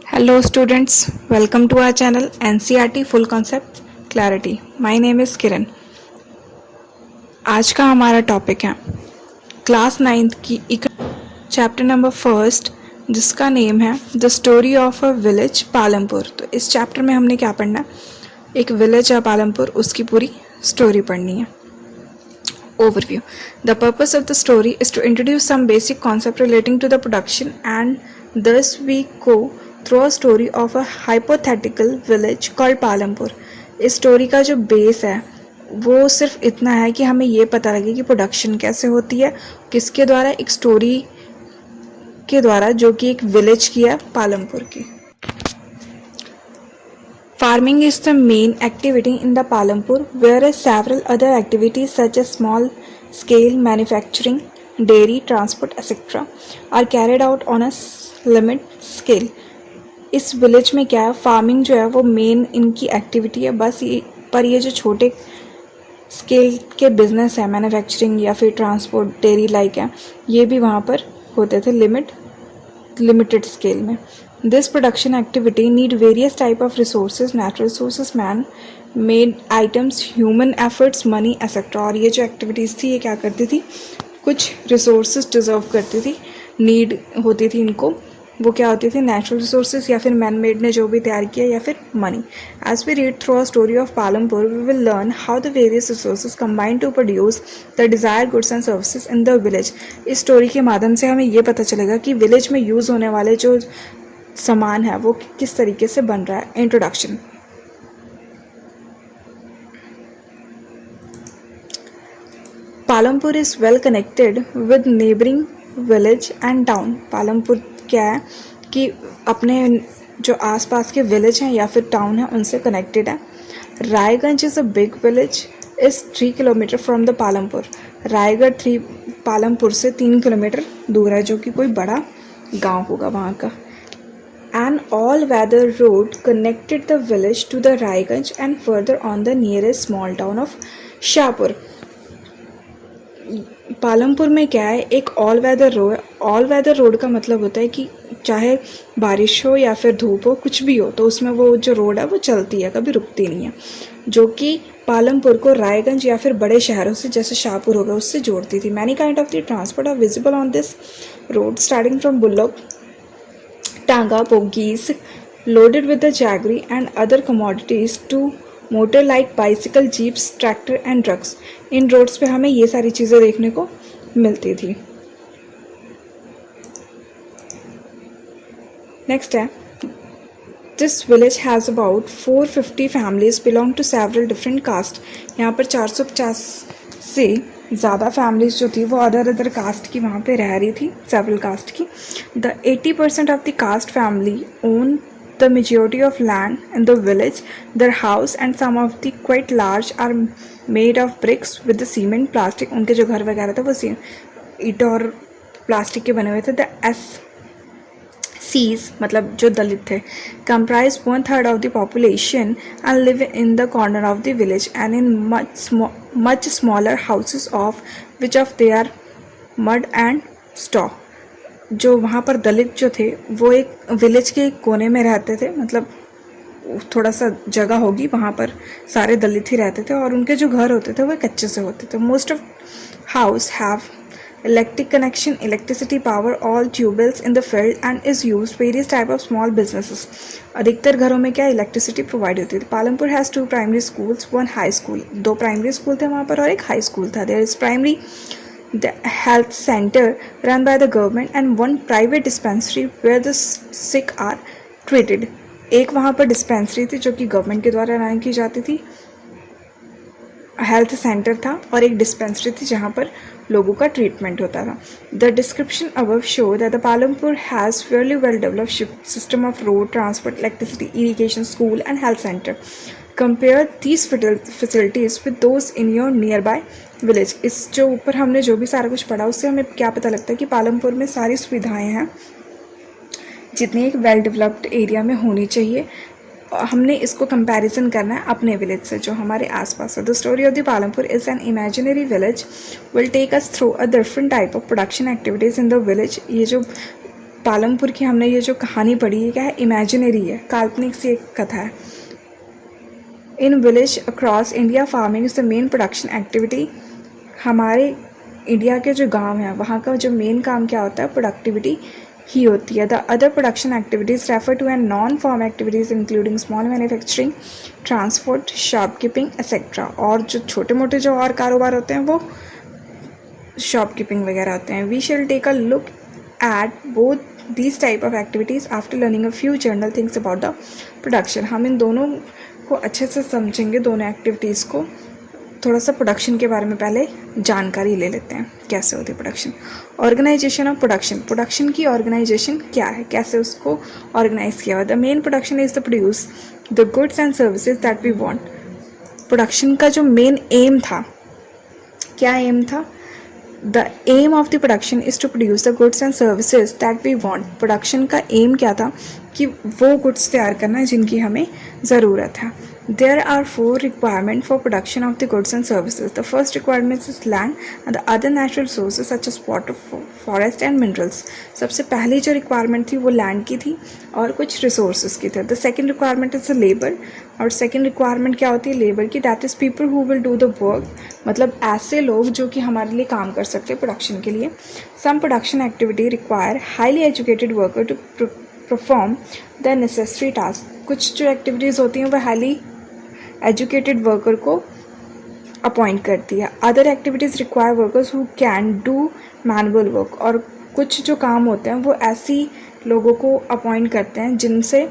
Hello students, welcome to our channel NCERT Full Concept Clarity. My name is Kiran. आज का हमारा topic है class 9th की chapter number first, जिसका name है the story of a village Palampur. तो इस चैप्टर में हमने क्या पढ़ना है, एक विलेज है पालमपुर, उसकी पूरी स्टोरी पढ़नी है। Overview. The purpose of the story is to introduce some basic concept relating to the production, and thus we go through a story of a hypothetical village called Palampur. इस स्टोरी का जो base है वो सिर्फ इतना है कि हमें ये पता लगे कि प्रोडक्शन कैसे होती है, किसके द्वारा, एक स्टोरी के द्वारा जो कि एक विलेज की है पालमपुर की। Farming is the main activity in the Palampur, whereas several other activities such as small-scale manufacturing, dairy, transport, etc. are carried out on a limited scale. इस विलेज में क्या है, फार्मिंग जो है वो मेन इनकी एक्टिविटी है बस ये, पर ये जो छोटे स्केल के बिजनेस है, मैन्युफैक्चरिंग या फिर ट्रांसपोर्ट, डेयरी लाइक है, ये भी वहाँ पर होते थे लिमिटेड स्केल में। This production activity need various type of resources, natural resources, man-made items, human efforts, money, etc. और ये जो एक्टिविटीज़ थी ये क्या करती थी, कुछ रिसोर्सेज डिजर्व करती थी, नीड होती थी इनको। वो क्या होती थी, नेचुरल रिसोर्सेज या फिर मैन मेड ने जो भी तैयार किया, या फिर money. As we read through a story of Palampur we will learn how the various resources combine to produce the desire goods and services in the village. इस स्टोरी के माध्यम से हमें ये पता चलेगा कि विलेज में यूज़ होने वाले जो सामान है वो किस तरीके से बन रहा है। Introduction. Palampur is well connected with neighbouring village and town. Palampur क्या है कि अपने जो आसपास के विलेज हैं या फिर टाउन है उनसे कनेक्टेड है। Raiganj is a big village, is 3 kilometre from the Palampur. Raigarh Palampur से 3 किलोमीटर दूर है, जो कि कोई बड़ा गांव होगा वहाँ का। An all-weather road connected the village to the Raiganj and further on the nearest small town of Shahpur. Palampur में क्या है, एक ऑल वेदर रोड का मतलब होता है कि चाहे बारिश हो या फिर धूप हो, कुछ भी हो, तो उसमें वो जो रोड है वो चलती है, कभी रुकती नहीं है, जो कि पालमपुर को रायगंज या फिर बड़े शहरों से जैसे शाहपुर हो गया उससे जोड़ती थी। Many kind of the transport are visible on this road starting from bullock, Tanga, bogies loaded with the jaggery and other commodities to motor like bicycle, jeeps, tractor and trucks। इन रोड्स पे हमें ये सारी चीज़ें देखने को मिलती थी। नेक्स्ट है, this village has about 450 families belong to several different caste. यहाँ पर 450 से ज़्यादा फैमिलीज जो थी वो अदर कास्ट की वहाँ पे रह रही थी, सेवरल कास्ट की। The 80% of the caste family own the majority of land in the village. Their house and some of the quite large are made of bricks with the cement, plastic. उनके जो घर वगैरह थे वो ईंट और plastic के बने हुए थे। द सीज मतलब जो दलित थे, comprise 1/3 of the population and live in the corner of the village and in much smaller houses of which of they are mud and straw। जो वहाँ पर दलित जो थे वो एक विलेज के कोने में रहते थे, मतलब थोड़ा सा जगह होगी वहाँ पर सारे दलित ही रहते थे, और उनके जो घर होते थे वो कच्चे से होते थे। Most of house have electric connection, electricity power, all tubewells in the field and is used various type of small businesses। अधिकतर घरों में क्या इलेक्ट्रिसिटी प्रोवाइड होती थी। Palampur has 2 primary schools, 1 high school. 2 primary school थे वहाँ पर और एक हाई स्कूल था। There is primary health centre run by the government and 1 private dispensary where the sick are treated. एक वहाँ पर डिस्पेंसरी थी जो कि गवर्नमेंट के द्वारा रन की जाती थी, हेल्थ सेंटर था, और एक डिस्पेंसरी थी जहाँ पर लोगों का ट्रीटमेंट होता था। The description above show that the Palampur has fairly well developed system of road transport, electricity, irrigation, school and health centre. Compare these facilities with those in your near by village. इस जो ऊपर हमने जो भी सारा कुछ पढ़ा उससे हमें क्या पता लगता है कि पालमपुर में सारी सुविधाएँ हैं जितनी एक वेल डेवलप्ड एरिया में होनी चाहिए। हमने इसको कंपैरिजन करना है अपने विलेज से जो हमारे आसपास है। The story of the Palampur is an imaginary village will take us through a different type of production activities in the village. ये जो पालमपुर की हमने ये जो कहानी पढ़ी है क्या है, इमेजिनरी है, काल्पनिक सी एक कथा है। In village across India farming is the main production activity. हमारे इंडिया के जो गांव हैं वहाँ का जो मेन काम क्या होता है, प्रोडक्टिविटी ही होती है। The other production activities refer to an non farm activities including small manufacturing, transport, shopkeeping etcetera. और जो छोटे मोटे जो और कारोबार होते हैं वो शॉपकीपिंग वगैरह होते हैं। We shall take a look at both these type of activities after learning a few general things about the production. हम इन दोनों को अच्छे से समझेंगे, दोनों एक्टिविटीज़ को। थोड़ा सा प्रोडक्शन के बारे में पहले जानकारी ले लेते हैं, कैसे होती है production. Organisation of production, production की ऑर्गेनाइजेशन क्या है, कैसे उसको ऑर्गेनाइज किया हुआ। The main production is the produce the goods and services that we want. Production का जो मेन एम था, क्या एम था, the aim of the production is to produce the goods and services that we want. Production का aim क्या था कि वो गुड्स तैयार करना जिनकी हमें ज़रूरत है। There are 4 requirements for production of the goods and services. The first requirement is land and the other natural sources such as water, forest and minerals. सबसे पहली जो requirement थी वो land की थी और कुछ resources की थी। The second requirement is the labor, और second requirement क्या होती है labor की, that is people who will do the work, मतलब ऐसे लोग जो कि हमारे लिए काम कर सकते हैं प्रोडक्शन के लिए। Some production activity require highly educated worker to perform the necessary task. कुछ जो एक्टिविटीज़ होती हैं वह highly एजुकेटेड वर्कर को अपॉइंट करती है। Other activities require workers who can do manual work, और कुछ जो काम होते हैं वो ऐसी लोगों को अपॉइंट करते हैं जिनसे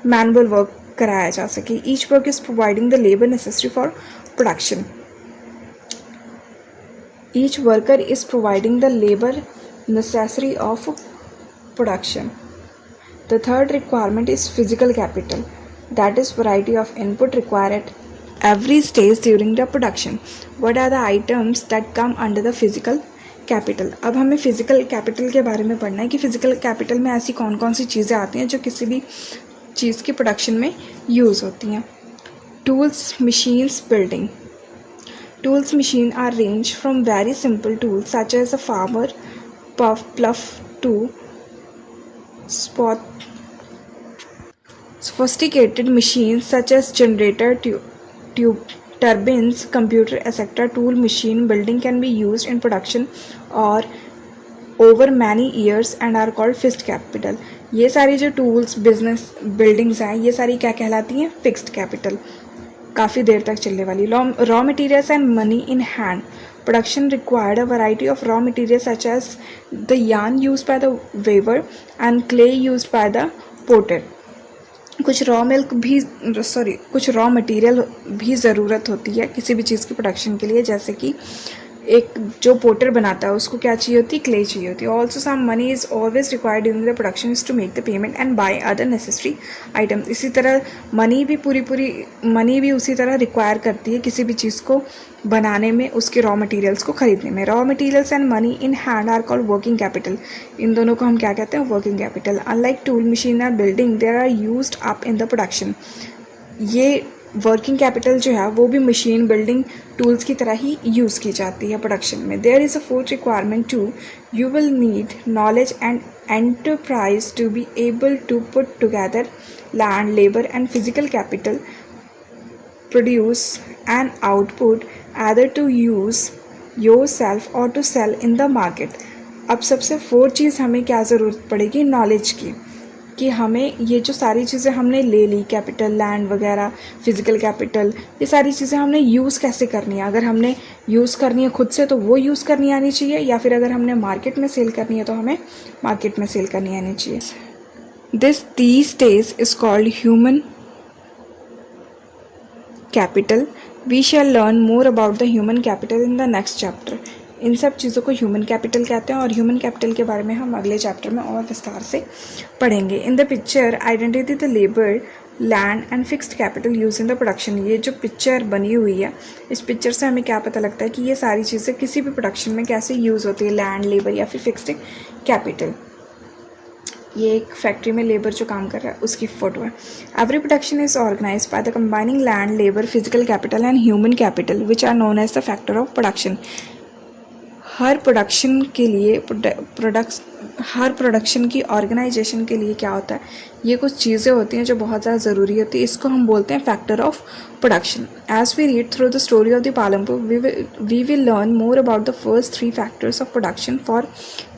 मैनुअल वर्क कराया जा सके। Each work is providing the labour necessary for production. Each worker is providing the labour necessary of production. The third requirement is physical capital, that is variety of input required at every stage during the production. What are the items that come under the physical capital? अब हमें physical capital के बारे में पढ़ना है कि physical capital में ऐसी कौन कौन सी चीज़ें आती हैं जो किसी भी चीज़ की प्रोडक्शन में यूज़ होती हैं। Tools, machines, building. Tools, machine are ranged from very simple tools such as a farmer plough to spot sophisticated machines such as generator, turbines, computer, etc. Tool, machine, building can be used in production or over many years and are called fixed capital. ये सारी जो tools, business, buildings हैं, ये सारी क्या कहलाती हैं, fixed capital, काफ़ी देर तक चलने वाली। Raw materials and money in hand. Production required a variety of raw materials such as the yarn used by the weaver and clay used by the potter. कुछ रॉ मटेरियल भी ज़रूरत होती है किसी भी चीज़ की प्रोडक्शन के लिए, जैसे कि एक जो पोटर बनाता है उसको क्या चाहिए होती है, क्ले चाहिए होती है। Also some money is always required during the production is to make the payment and buy other necessary item. इसी तरह मनी भी उसी तरह रिक्वायर करती है किसी भी चीज़ को बनाने में, उसके रॉ मटेरियल्स को खरीदने में। Raw materials and money in hand are called working capital. इन दोनों को हम क्या कहते हैं, working capital. Unlike tool, machine और building, there are used up in the production. ये वर्किंग कैपिटल जो है वो भी मशीन, बिल्डिंग, टूल्स की तरह ही यूज़ की जाती है प्रोडक्शन में। There is a fourth requirement too, you will need knowledge and enterprise to be able to put together land, labour and physical capital, produce an output either to use yourself or to sell in the market. अब सबसे fourth चीज़ हमें क्या ज़रूरत पड़ेगी, knowledge की, कि हमें ये जो सारी चीज़ें हमने ले ली, कैपिटल, लैंड वगैरह, फिजिकल कैपिटल, ये सारी चीज़ें हमने यूज़ कैसे करनी है। अगर हमने यूज़ करनी है खुद से तो वो यूज़ करनी आनी चाहिए, या फिर अगर हमने मार्केट में सेल करनी है तो हमें मार्केट में सेल करनी आनी चाहिए। these days is called human capital. We shall learn more about the human capital in the next chapter. इन सब चीज़ों को ह्यूमन कैपिटल कहते हैं और ह्यूमन कैपिटल के बारे में हम अगले चैप्टर में और विस्तार से पढ़ेंगे। In the picture identity the labour, land and fixed capital use in the production. ये जो पिक्चर बनी हुई है, इस पिक्चर से हमें क्या पता लगता है कि ये सारी चीज़ें किसी भी प्रोडक्शन में कैसे यूज़ होती है, लैंड, लेबर या फिर फिक्स्ड कैपिटल। ये एक फैक्ट्री में लेबर जो काम कर रहा है उसकी फ़ोटो है। Every production is organised by the combining land, labour, physical capital and human capital which are known as the factor of production. हर प्रोडक्शन के लिए हर प्रोडक्शन की ऑर्गेनाइजेशन के लिए क्या होता है, ये कुछ चीज़ें होती हैं जो बहुत ज़्यादा ज़रूरी होती है. इसको हम बोलते हैं factor of production. As we read through the story of the Palampur we will learn more about the first 3 factors of production. For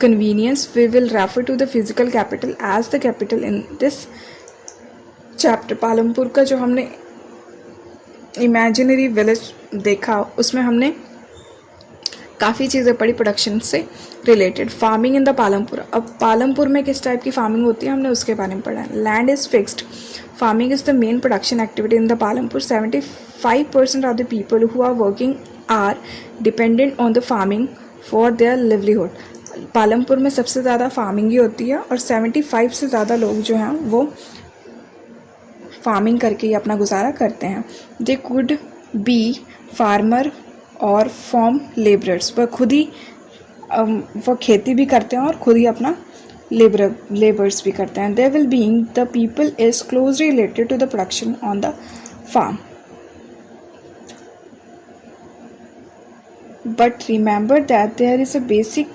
convenience we will refer to the physical capital as the capital in this chapter. Palampur का जो हमने imaginary village देखा उसमें हमने काफ़ी चीज़ें पढ़ी production से related. Farming in the Palampur. अब पालमपुर में किस टाइप की फार्मिंग होती है हमने उसके बारे में पढ़ा है. Land is fixed. Farming is the main production activity in the Palampur. 75% of the people who are working are dependent on the farming for their livelihood. Palampur में सबसे ज़्यादा फार्मिंग ही होती है और 75 से ज़्यादा लोग जो हैं वो फार्मिंग करके ही अपना गुजारा करते हैं. दे कुड बी फार्मर और फॉर्म लेबरर्स. वह खुद ही वो खेती भी करते हैं और खुद ही अपना लेबर्स भी करते हैं. They will being the people is closely related to the production on the farm. But remember that there is a basic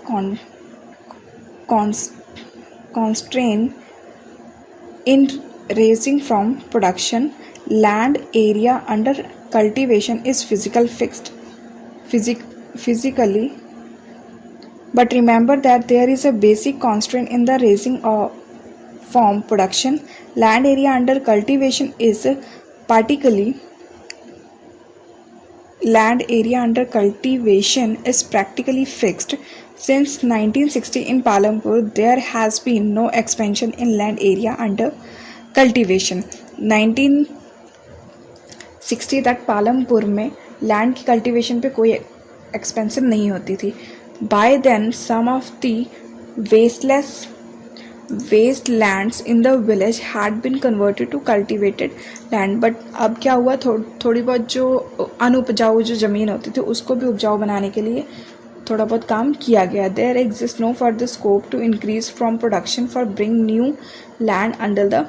constraint in raising from production. Land area under cultivation is physically, but remember that there is a basic constraint in the raising from production. Land area under cultivation is practically fixed. Since 1960 in Palampur, there has been no expansion in land area under cultivation. 1960 तक पालमपुर में land की cultivation पे कोई expansion नहीं होती थी. By then some of the waste lands in the village had been converted to cultivated land. But अब क्या हुआ, थोड़ी बहुत जो अनउपजाऊ जो ज़मीन होती थी उसको भी उपजाऊ बनाने के लिए थोड़ा बहुत काम किया गया. There exist no further scope to increase from production for bring new land under the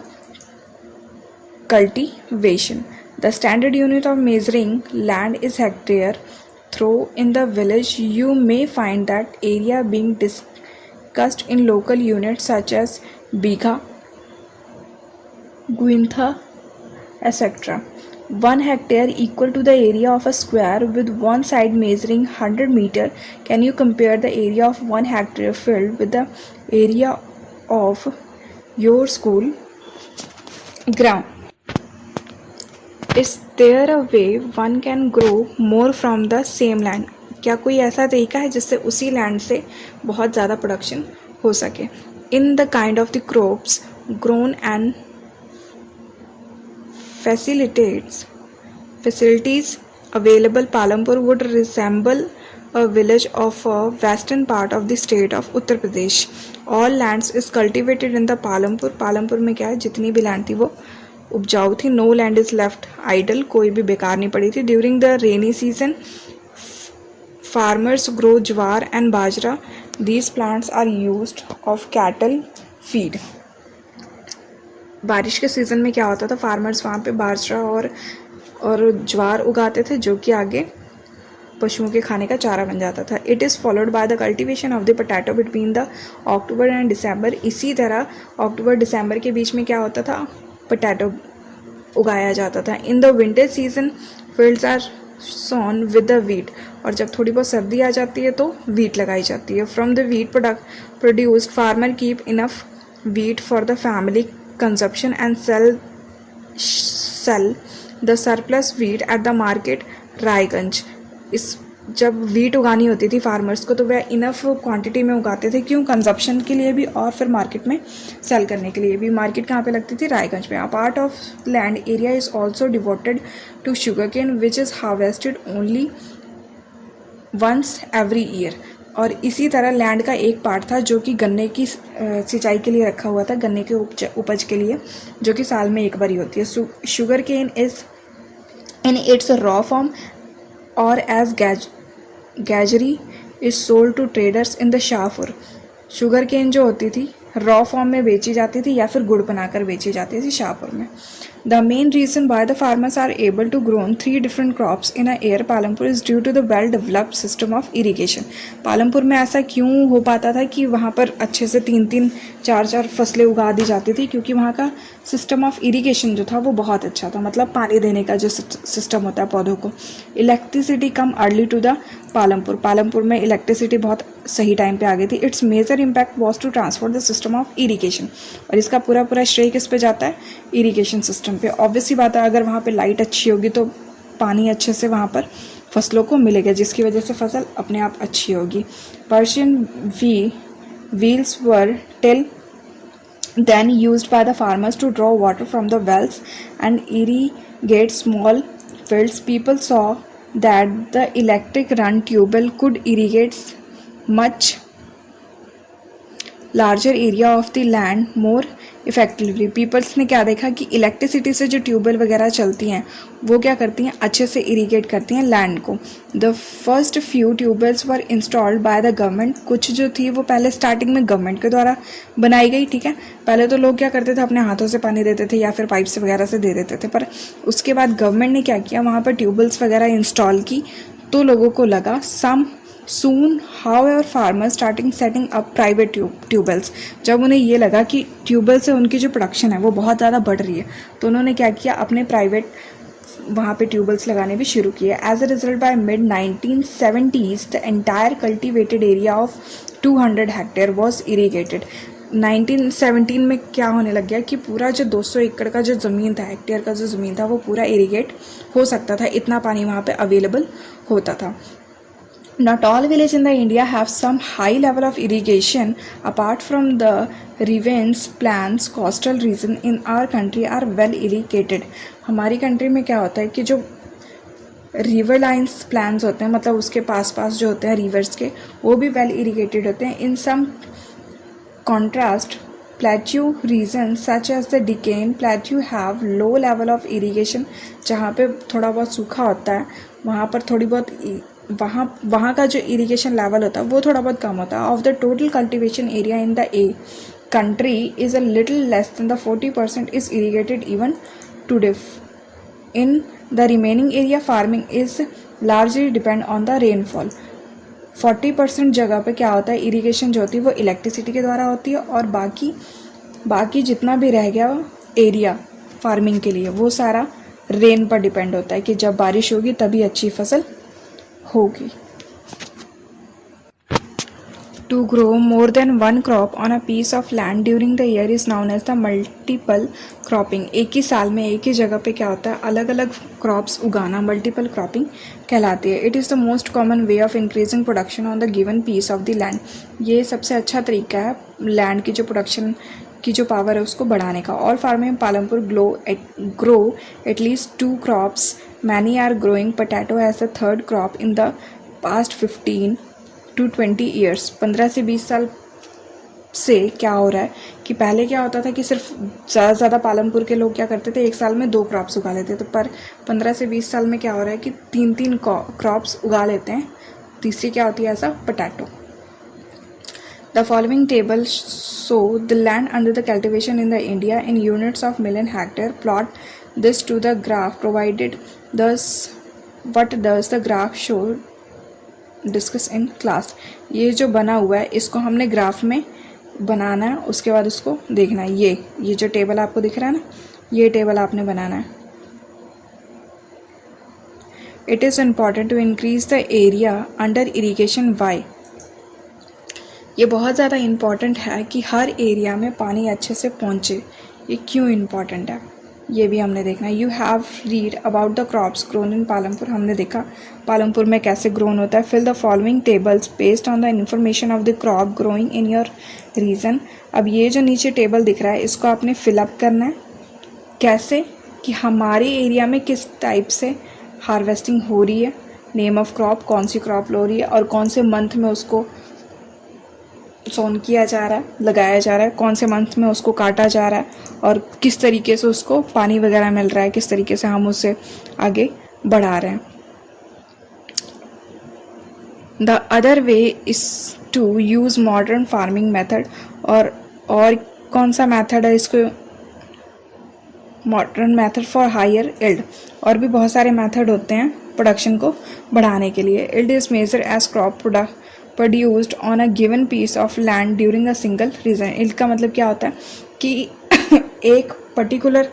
cultivation. The standard unit of measuring land is hectare. Though in the village you may find that area being discussed in local units such as bigha, guintha, etc. 1 hectare equal to the area of a square with one side measuring 100 meter. Can you compare the area of 1 hectare filled with the area of your school ground? Is there a way one can grow more from the same land? क्या कोई ऐसा तरीका है जिससे उसी land से बहुत ज़्यादा प्रोडक्शन हो सके? In the kind of the crops grown and facilities available, Palampur would resemble a village of a western part of the state of Uttar Pradesh. All lands is cultivated in the Palampur. Palampur में क्या है, जितनी भी land थी वो उपजाऊ थी. No land is left idle. कोई भी बेकार नहीं पड़ी थी. During the rainy season farmers grow jowar and bajra. These plants are used of cattle feed. बारिश के सीज़न में क्या होता था, फार्मर्स वहाँ पे बाजरा और ज्वार उगाते थे जो कि आगे पशुओं के खाने का चारा बन जाता था. It is followed by the cultivation of the potato between the October and December. इसी तरह अक्टूबर दिसंबर के बीच में क्या होता था, पोटैटो उगाया जाता था. In the winter season fields are sown with the wheat. और जब थोड़ी बहुत सर्दी आ जाती है तो वीट लगाई जाती है. From the wheat produced farmer keep enough wheat for the family consumption and sell the surplus wheat at the market Raiganj. इस जब वीट उगानी होती थी फार्मर्स को तो वह इनफ क्वांटिटी में उगाते थे. क्यों? कंजप्शन के लिए भी और फिर मार्केट में सेल करने के लिए भी. मार्केट कहाँ पे लगती थी? रायगंज में. A part of land area is also devoted to sugarcane which is harvested only once every year. और इसी तरह लैंड का एक पार्ट था जो कि गन्ने की सिंचाई के लिए रखा हुआ था, गन्ने के उपज के लिए, जो कि साल में एक बार ही होती है. Sugar cane is in its raw form और as jaggery is sold to traders in the Shahpur. Sugar cane जो होती थी रॉ फॉर्म में बेची जाती थी या फिर गुड़ बनाकर बेची जाती थी शाहपुर में. The main reason why the farmers are able to grow 3 different crops in a year Palampur is due to the well developed system of irrigation. Palampur में ऐसा क्यों हो पाता था कि वहाँ पर अच्छे से 3-3 4-4 फसलें उगा दी जाती थी, क्योंकि वहाँ का सिस्टम ऑफ इरिगेशन जो था वो बहुत अच्छा था, मतलब पानी देने का जो सिस्टम होता है पौधों को. Electricity come early to the Palampur में इलेक्ट्रिसिटी बहुत सही टाइम पे आ गई थी. Its major impact was to transfer the system of irrigation. और इसका पूरा श्रेय किस पे जाता है? इरिगेशन सिस्टम पे. ऑब्वियसली बात है, अगर वहाँ पे लाइट अच्छी होगी तो पानी अच्छे से वहाँ पर फसलों को मिलेगा, जिसकी वजह से फसल अपने आप अच्छी होगी. Persian wheels were till then used by the farmers to draw water from the wells and irrigate small fields. People saw that the electric run tubewell could irrigate much larger area of the land more effectively. Peoples ने क्या देखा कि electricity से जो tubewell वगैरह चलती हैं वो क्या करती हैं, अच्छे से इरीगेट करती हैं लैंड को. The first few tube wells were installed bye the government. कुछ जो थी वो पहले स्टार्टिंग में गवर्नमेंट के द्वारा बनाई गई, ठीक है. पहले तो लोग क्या करते थे, अपने हाथों से पानी देते थे या फिर पाइप्स वगैरह से दे देते थे, पर उसके बाद गवर्नमेंट ने क्या किया, वहाँ पर ट्यूबवेल्स वगैरह इंस्टॉल की. तो लोगों को लगा Soon, however, farmers starting setting up private tube wells. जब उन्हें ये लगा कि ट्यूबवेल से उनकी जो प्रोडक्शन है वो बहुत ज़्यादा बढ़ रही है, तो उन्होंने क्या किया, अपने प्राइवेट वहाँ पे ट्यूबवेल्स लगाने भी शुरू किए. As a result by mid 1970s the entire cultivated area of 200 hectare was irrigated. 1917 में क्या होने लग गया कि पूरा जो 200 एकड़ का जो ज़मीन था, हेक्टेयर का जो ज़मीन था, वो पूरा इरीगेट हो सकता था. इतना पानी वहाँ पे अवेलेबल होता था. Not all villages in the India have some high level of irrigation. Apart from the ravines, plains, coastal region in our country are well irrigated. हमारी कंट्री में क्या होता है कि जो रिवर लाइन्स प्लान्स होते हैं, मतलब उसके पास जो होते हैं रिवर्स के, वो भी वेल इरीगेटेड होते हैं. इन सम contrast plateau regions such as the Deccan Plateau have low level of irrigation. जहाँ पे थोड़ा बहुत सूखा होता है वहाँ पर थोड़ी बहुत वहाँ का जो इरिगेशन लेवल होता है वो थोड़ा बहुत कम होता है. Of the total cultivation area in the country is a little less than the 40% is irrigated even today. In the remaining area farming is largely depend on the rainfall. 40% जगह पे क्या होता है, इरिगेशन जो होती है वो इलेक्ट्रिसिटी के द्वारा होती है, और बाकी जितना भी रह गया एरिया फार्मिंग के लिए वो सारा रेन पर डिपेंड होता है कि जब बारिश होगी तभी अच्छी फसल होगी. To grow more than one crop on a piece of land during the year is known as the multiple cropping. एक ही साल में एक ही जगह पे क्या होता है, अलग अलग क्रॉप्स उगाना मल्टीपल क्रॉपिंग कहलाती है. It is the most common way of increasing production on the given piece of the land. ये सबसे अच्छा तरीका है लैंड की जो प्रोडक्शन की जो पावर है उसको बढ़ाने का. All farming Palampur grow at least 2 crops. Many are growing potato as the third crop in the past 15 to 20 years. 15 से 20 साल से क्या हो रहा है कि पहले क्या होता था कि सिर्फ ज़्यादा पालमपुर के लोग क्या करते थे, एक साल में 2 क्रॉप्स उगा लेते थे, पर 15 से 20 साल में क्या हो रहा है कि 3-3 क्रॉप्स उगा लेते हैं. तीसरी क्या होती है ऐसा, potato. The following table show the land under the cultivation in the India in units of million hectare. Plot this to the graph provided. What does the graph show? Discuss in class. ये जो बना हुआ है इसको हमने graph में बनाना है, उसके बाद उसको देखना है. ये जो टेबल आपको दिख रहा है ना, ये टेबल आपने बनाना है. It is important to increase the area under irrigation. Why? ये बहुत ज़्यादा इम्पॉर्टेंट है कि हर एरिया में पानी अच्छे से पहुँचे. ये क्यों इम्पॉर्टेंट है ये भी हमने देखना है. You have read about the crops grown in Palampur. हमने देखा पालमपुर में कैसे ग्रोन होता है. Fill the following tables based on the information of the crop growing in your region. अब ये जो नीचे टेबल दिख रहा है इसको आपने फिलअप करना है. कैसे कि हमारे एरिया में किस टाइप से हार्वेस्टिंग हो रही है, नेम ऑफ क्रॉप, कौन सी क्रॉप लो रही है और कौन से मंथ में उसको सोन किया जा रहा है, लगाया जा रहा है, कौन से मंथ में उसको काटा जा रहा है और किस तरीके से उसको पानी वगैरह मिल रहा है, किस तरीके से हम उसे आगे बढ़ा रहे हैं. The other way is to use modern farming method. और कौन सा मेथड है इसको modern method for higher yield, और भी बहुत सारे मेथड होते हैं प्रोडक्शन को बढ़ाने के लिए। Yield is major as crop produced on a given piece of land during a single region. Yield का मतलब क्या होता है कि एक पर्टिकुलर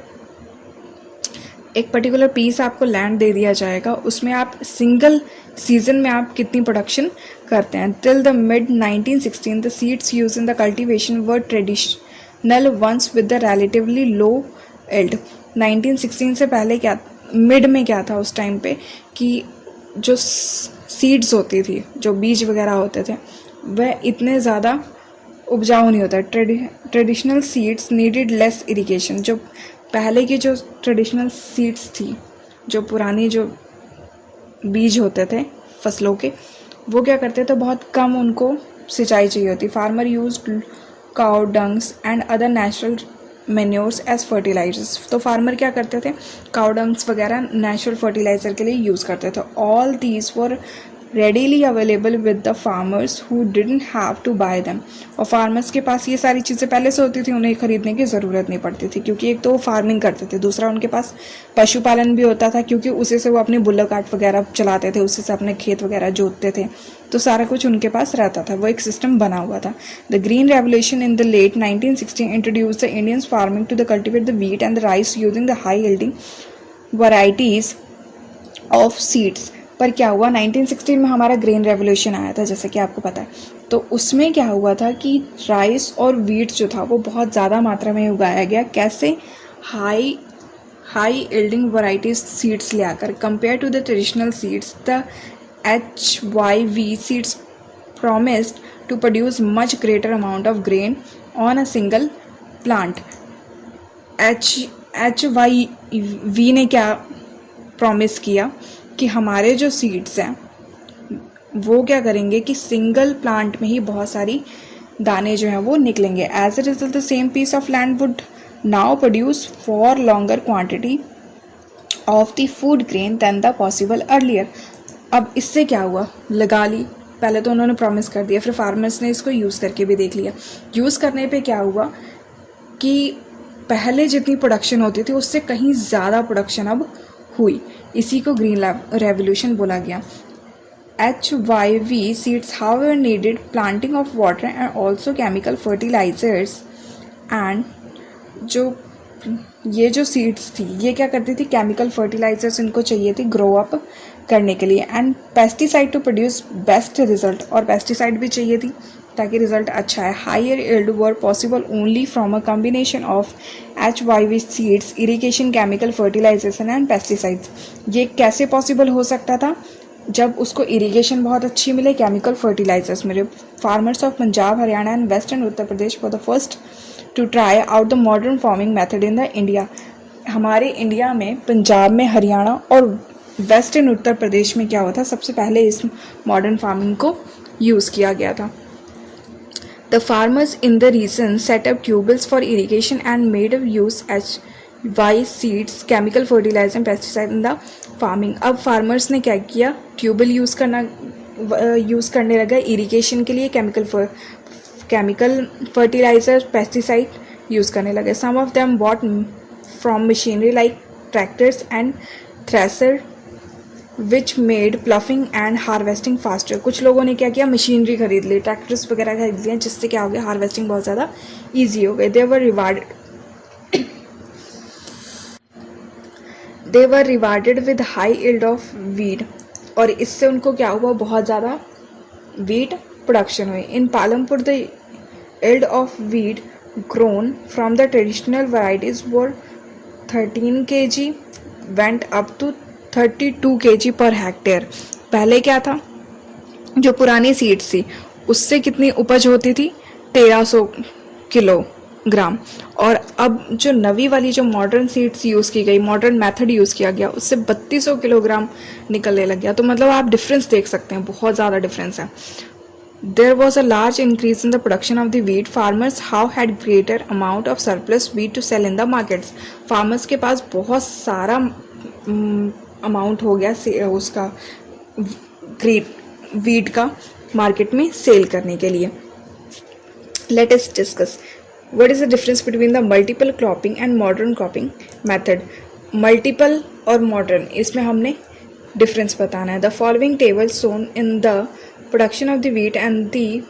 पीस आपको लैंड दे दिया जाएगा, उसमें आप सिंगल सीजन में आप कितनी प्रोडक्शन करते हैं। Till the mid 1916 the seeds use in the cultivation were traditional ones with the relatively low yield. 1916 से पहले क्या, मिड में क्या था उस टाइम पे कि जो सीड्स होती थी, जो बीज वगैरह होते थे, वह इतने ज़्यादा उपजाऊ नहीं होता। Traditional seeds needed less irrigation. जो पहले की जो ट्रेडिशनल सीड्स थी, जो पुरानी जो बीज होते थे फसलों के, वो क्या करते थे, बहुत कम उनको सिंचाई चाहिए होती। Farmer use cow dungs and other natural manures as fertilisers. तो फार्मर क्या करते थे, काउ डंग्स वगैरह नेचुरल फर्टिलाइजर के लिए यूज़ करते थे। All these were readily available with the farmers who didn't have to buy them. और फार्मर्स के पास ये सारी चीज़ें पहले से होती थी, उन्हें खरीदने की ज़रूरत नहीं पड़ती थी, क्योंकि एक तो वो फार्मिंग करते थे, दूसरा उनके पास पशुपालन भी होता था, क्योंकि उसी से वो अपने बुल्लक काट वगैरह चलाते थे, उसी से अपने खेत वगैरह जोतते थे, तो सारा कुछ उनके पास रहता था, वो एक सिस्टम बना हुआ था। The green revolution in the late 1960 introduce the Indians farming to the cultivate the wheat and the rice using the high yielding varieties of seeds. पर क्या हुआ, 1916 में हमारा ग्रेन रेवोल्यूशन आया था, जैसे कि आपको पता है। तो उसमें क्या हुआ था कि राइस और व्हीट जो था वो बहुत ज़्यादा मात्रा में उगाया गया। कैसे, हाई यील्डिंग वैराइटीज सीड्स ले आकर। Compare to the traditional seeds, the HYV seeds promised to produce much greater amount of grain on a single plant. HYV ने क्या प्रॉमिस किया कि हमारे जो सीड्स हैं वो क्या करेंगे कि सिंगल प्लांट में ही बहुत सारी दाने जो हैं वो निकलेंगे। As a result the same piece of land would now produce for longer quantity of the food grain than the possible earlier. अब इससे क्या हुआ, लगा ली, पहले तो उन्होंने प्रॉमिस कर दिया, फिर फार्मर्स ने इसको यूज़ करके भी देख लिया। यूज़ करने पे क्या हुआ कि पहले जितनी प्रोडक्शन होती थी उससे कहीं ज़्यादा प्रोडक्शन अब हुई। इसी को ग्रीन रेवोल्यूशन बोला गया। HYV seeds however needed planting of water and also chemical fertilizers and ये जो सीड्स थी ये क्या करती थी, केमिकल फर्टिलाइजर्स इनको चाहिए थी ग्रो अप करने के लिए, and pesticide to produce best result, और पेस्टिसाइड भी चाहिए थी ताकि रिजल्ट अच्छा है। Higher yield were possible only from a combination of HYV seeds, irrigation, chemical fertilisation and pesticides. ये कैसे पॉसिबल हो सकता था, जब उसको इरिगेशन बहुत अच्छी मिले, केमिकल फर्टिलाइजर्स मिले। Farmers of Punjab, Haryana and western Uttar Pradesh for the first to try out the modern farming method in the India. हमारे इंडिया में पंजाब में, हरियाणा और वेस्टर्न उत्तर प्रदेश में क्या हुआ था, सबसे पहले इस मॉडर्न फार्मिंग को यूज़ किया गया था। The farmers in the region set up tubewells for irrigation and made use HY seeds, chemical fertiliser and pesticide in the farming. अब फार्मर्स ने क्या किया, ट्यूबवेल यूज़ करने लगा इरिगेशन के लिए, केमिकल फर्टिलाइजर, पेस्टिसाइड यूज़ करने लगे। Some of them bought from machinery like tractors and thresher which made ploughing and harvesting faster. कुछ लोगों ने क्या किया, मशीनरी खरीद ली, ट्रैक्टर्स वगैरह खरीद लिए, जिससे क्या हो गया, हार्वेस्टिंग बहुत ज़्यादा ईजी हो गई। They were rewarded with high yield of wheat, और इससे उनको क्या हुआ, बहुत ज़्यादा वीट प्रोडक्शन हुई। In Palampur the yield of wheat grown from the traditional varieties were 13 kg went up to 32 kg per hectare. पहले क्या था, जो पुरानी सीड्स थी उससे कितनी उपज होती थी, 1300 किलोग्राम, और अब जो नवी वाली जो मॉडर्न सीड्स यूज़ की गई, मॉडर्न मेथड यूज़ किया गया, उससे 3200 किलोग्राम निकलने लग गया। तो मतलब आप डिफरेंस देख सकते हैं, बहुत ज़्यादा डिफरेंस है। There was a large increase in the production of the wheat. Farmers how had greater amount of surplus wheat to sell in the markets. Farmers के पास बहुत सारा अमाउंट हो गया उसका ग्रेट वीट का मार्केट में सेल करने के लिए। Let us discuss. What is the difference between the multiple cropping and modern cropping method? Multiple और modern इसमें हमने difference बताना है. The following table shown in the production of the wheat and the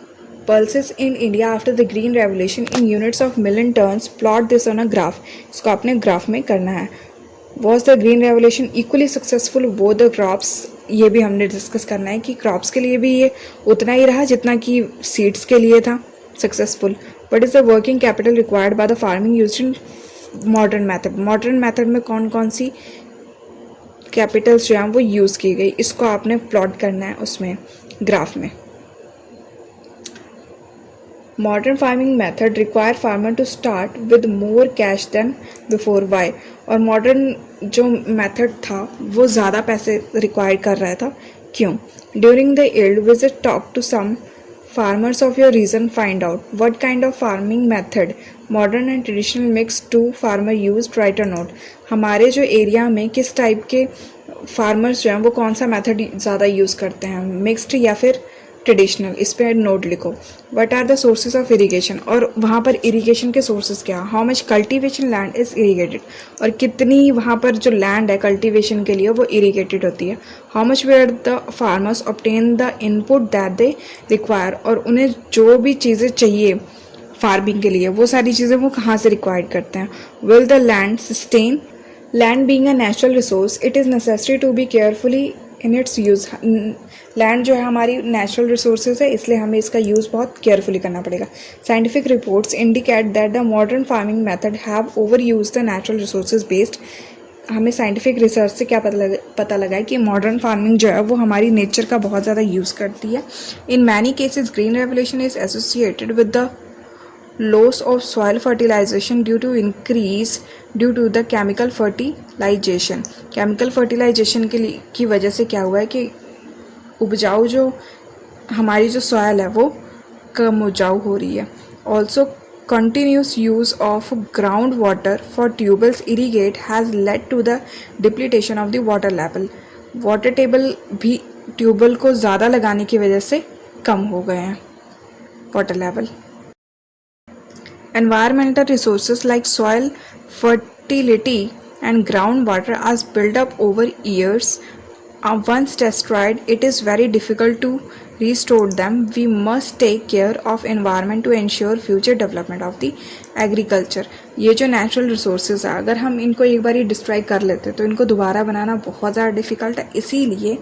pulses in India after the Green Revolution in units of million tons. Plot this on a graph. इसको आपने graph में करना है. Was the Green Revolution equally successful both the crops? ये भी हमने discuss करना है कि क्रॉप्स के लिए भी ये उतना ही रहा जितना कि सीड्स के लिए था successful. What is the working capital required by the farming used in modern method? Modern method में कौन कौन सी कैपिटल्स जो हैं वो यूज़ की गई, इसको आपने प्लॉट करना है उसमें ग्राफ में. Modern farming method require farmer to start with more cash than before. Why? और मॉडर्न जो मेथड था वो ज़्यादा पैसे रिक्वायर कर रहा था, क्यों? During the yield visit talk to some farmers of your region, find out what kind of farming method modern and traditional mix two farmer used. Write a note. हमारे जो एरिया में किस टाइप के farmers जो हैं वो कौन सा मेथड ज़्यादा यूज़ करते हैं, मिक्स्ड या फिर ट्रेडिशनल, इस पर नोट लिखो. What are the sources of irrigation, और वहाँ पर इरीगेशन के सोर्सेज क्या. How much cultivation land is irrigated, और कितनी वहाँ पर जो लैंड है कल्टीवेशन के लिए वो इरीगेटेड होती है. How much where the farmers obtain the input that they require, और उन्हें जो भी चीज़ें चाहिए फार्मिंग के लिए वो सारी चीज़ें वो कहाँ से रिक्वायर्ड करते हैं. Will the land sustain. Land being a natural resource it is necessary to be carefully in its use. Land जो है हमारी नेचुरल रिसोर्सेज है, इसलिए हमें इसका यूज़ बहुत केयरफुली करना पड़ेगा. Scientific reports indicate that the modern farming method have over use the natural resources based. हमें साइंटिफिक रिसर्च से क्या पता लगा है कि मॉडर्न फार्मिंग जो है वो हमारी नेचर का बहुत ज़्यादा यूज़ करती है. In many cases green revolution is associated with the loss of soil fertilisation due to the chemical fertilisation. Chemical fertilisation की वजह से क्या हुआ है कि उपजाऊ जो हमारी जो सॉइल है वो कम उपजाऊ हो रही है. Also continuous use of ground water for tubewells irrigate has led to the depletion of the water level. Water table भी ट्यूबवेल को ज़्यादा लगाने की वजह से कम हो गए हैं water level. Environmental resources like soil fertility and groundwater are built up over years. Once destroyed, it is very difficult to restore them. We must take care of environment to ensure future development of the agriculture. ये जो natural resources है, अगर हम इनको एक बार ही destroy कर लेते तो इनको दोबारा बनाना बहुत ज़्यादा डिफ़िकल्ट है. इसीलिए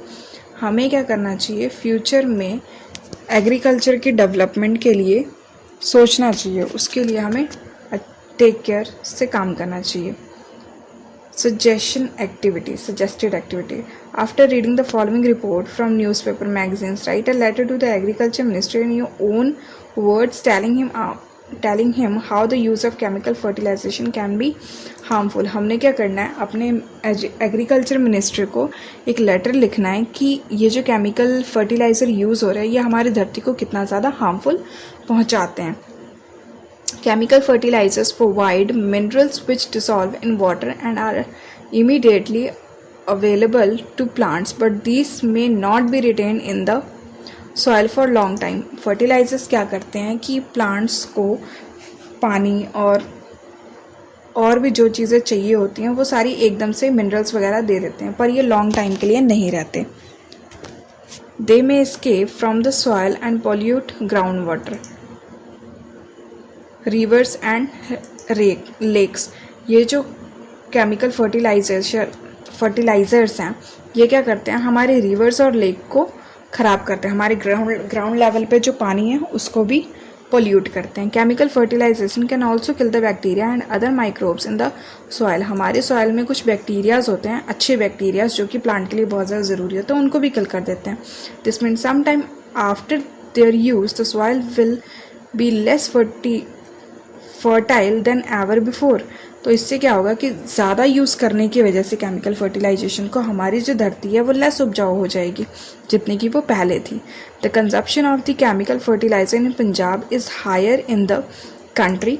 हमें क्या करना चाहिए, फ्यूचर में एग्रीकल्चर की डेवलपमेंट के लिए सोचना चाहिए. उसके लिए हमें टेक केयर से काम करना चाहिए. Suggested activity. After reading the following report from newspaper magazines, write a letter to the agriculture minister in your own words telling him how the use of chemical fertilization can be harmful. हमने क्या करना है, अपने agriculture minister को एक letter लिखना है कि ये जो केमिकल फर्टिलाइज़र यूज़ हो रहा है ये हमारी धरती को कितना ज़्यादा हार्मफुल पहुंचाते हैं. Chemical fertilizers provide minerals which dissolve in water and are immediately available to plants, but these may not be retained in the soil for long time. Fertilizers क्या करते हैं कि plants को पानी और भी जो चीज़ें चाहिए होती हैं वो सारी एकदम से मिनरल्स वगैरह दे देते हैं, पर ये लॉन्ग टाइम के लिए नहीं रहते. They may escape from the soil and pollute groundwater, rivers and lakes. ये जो केमिकल फर्टिलाइज़र्स हैं ये क्या करते हैं, हमारे रिवर्स और लेक को ख़राब करते हैं, हमारे ग्राउंड लेवल पे जो पानी है उसको भी पोल्यूट करते हैं. Chemical fertilisation can also kill the bacteria and other microbes in the soil. हमारे सॉइल में कुछ बैक्टीरियाज होते हैं, अच्छे बैक्टीरियाज जो कि प्लांट के लिए बहुत ज़्यादा ज़रूरी होते हैं, उनको भी किल कर देते हैं. This means some time after their use the soil will be less fertile than ever before. तो इससे क्या होगा कि ज़्यादा यूज़ करने की वजह से केमिकल फर्टिलाइजेशन को हमारी जो धरती है वो लेस उपजाऊ हो जाएगी जितनी कि वो पहले थी. The consumption of the chemical fertiliser in Punjab is higher in the country.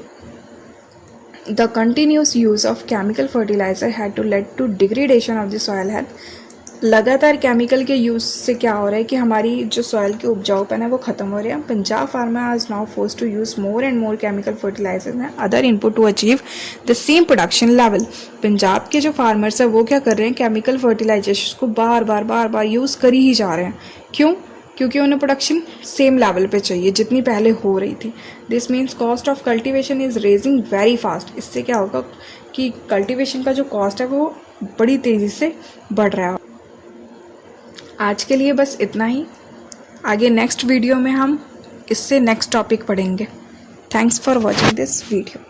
The continuous use of chemical fertiliser had to lead to degradation of the soil health. लगातार केमिकल के यूज़ से क्या हो रहा है कि हमारी जो सॉइल के उपजाऊपन है वो ख़त्म हो रहा है। Punjab farmer is now force to use more and more chemical fertilisers and other input to achieve the same production level. Punjab के जो फार्मर्स है वो क्या कर रहे हैं, केमिकल फर्टिलाइजेशन को बार बार यूज़ कर ही जा रहे हैं। क्यों? क्योंकि उन्हें प्रोडक्शन सेम लेवल पे चाहिए जितनी पहले हो रही थी। This means cost of cultivation is raising very fast. इससे क्या होगा कि कल्टीवेशन का जो कॉस्ट है वो बड़ी तेज़ी से बढ़ रहा है। आज के लिए बस इतना ही। आगे नेक्स्ट वीडियो में हम इससे नेक्स्ट टॉपिक पढ़ेंगे। Thanks for watching this video.